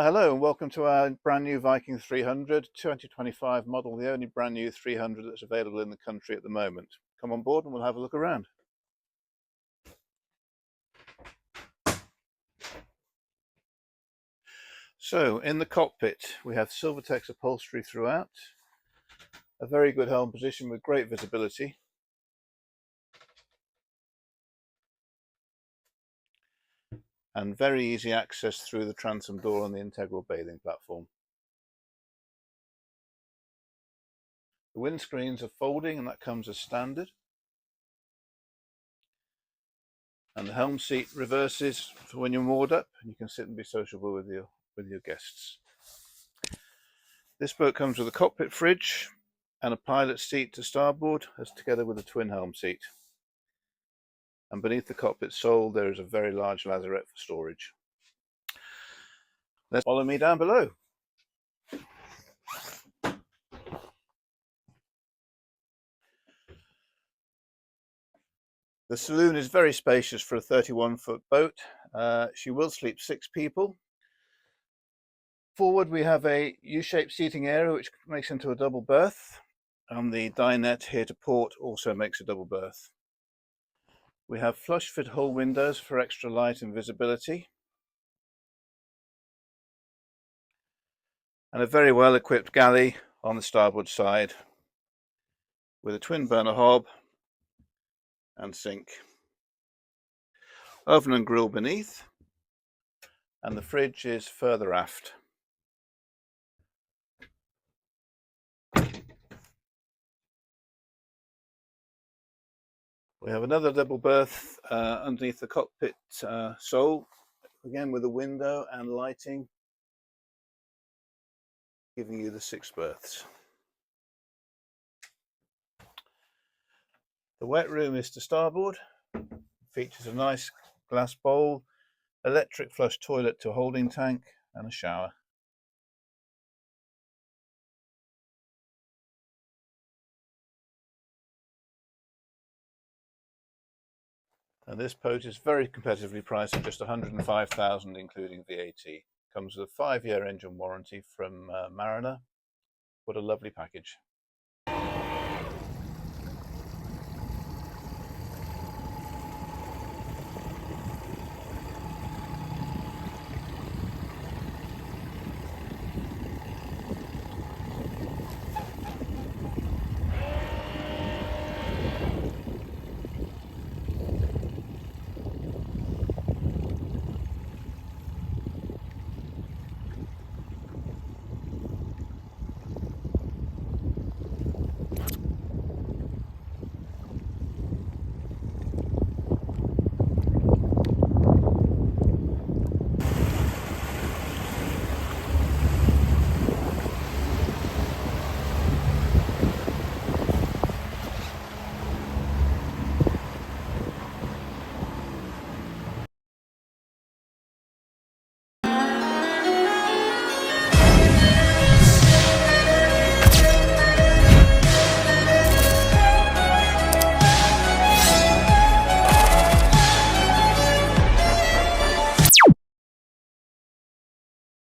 Hello and welcome to our brand new Viking 300 2025 model, the only brand new 300 that's available in the country at the moment. Come on board and we'll have a look around. So in the cockpit we have Silvertex upholstery throughout, a very good helm position with great visibility. And very easy access through the transom door on the integral bathing platform. The windscreens are folding and that comes as standard. And the helm seat reverses for when you're moored up and you can sit and be sociable with your guests. This boat comes with a cockpit fridge and a pilot seat to starboard, as together with a twin helm seat. And beneath the cockpit sole there is a very large lazarette for storage. Let's follow me down below. The saloon is very spacious for a 31-foot boat. She will sleep 6 people. Forward we have a U-shaped seating area which makes into a double berth, and the dinette here to port also makes a double berth. We have flush fit hull windows for extra light and visibility, and a very well equipped galley on the starboard side with a twin burner hob and sink, oven and grill beneath, and the fridge is further aft. We have another double berth underneath the cockpit sole, again with a window and lighting, giving you the 6 berths. The wet room is to starboard, features a nice glass bowl, electric flush toilet to holding tank and a shower. And this boat is very competitively priced at just $105,000 including VAT. Comes with a 5-year engine warranty from Mariner. What a lovely package.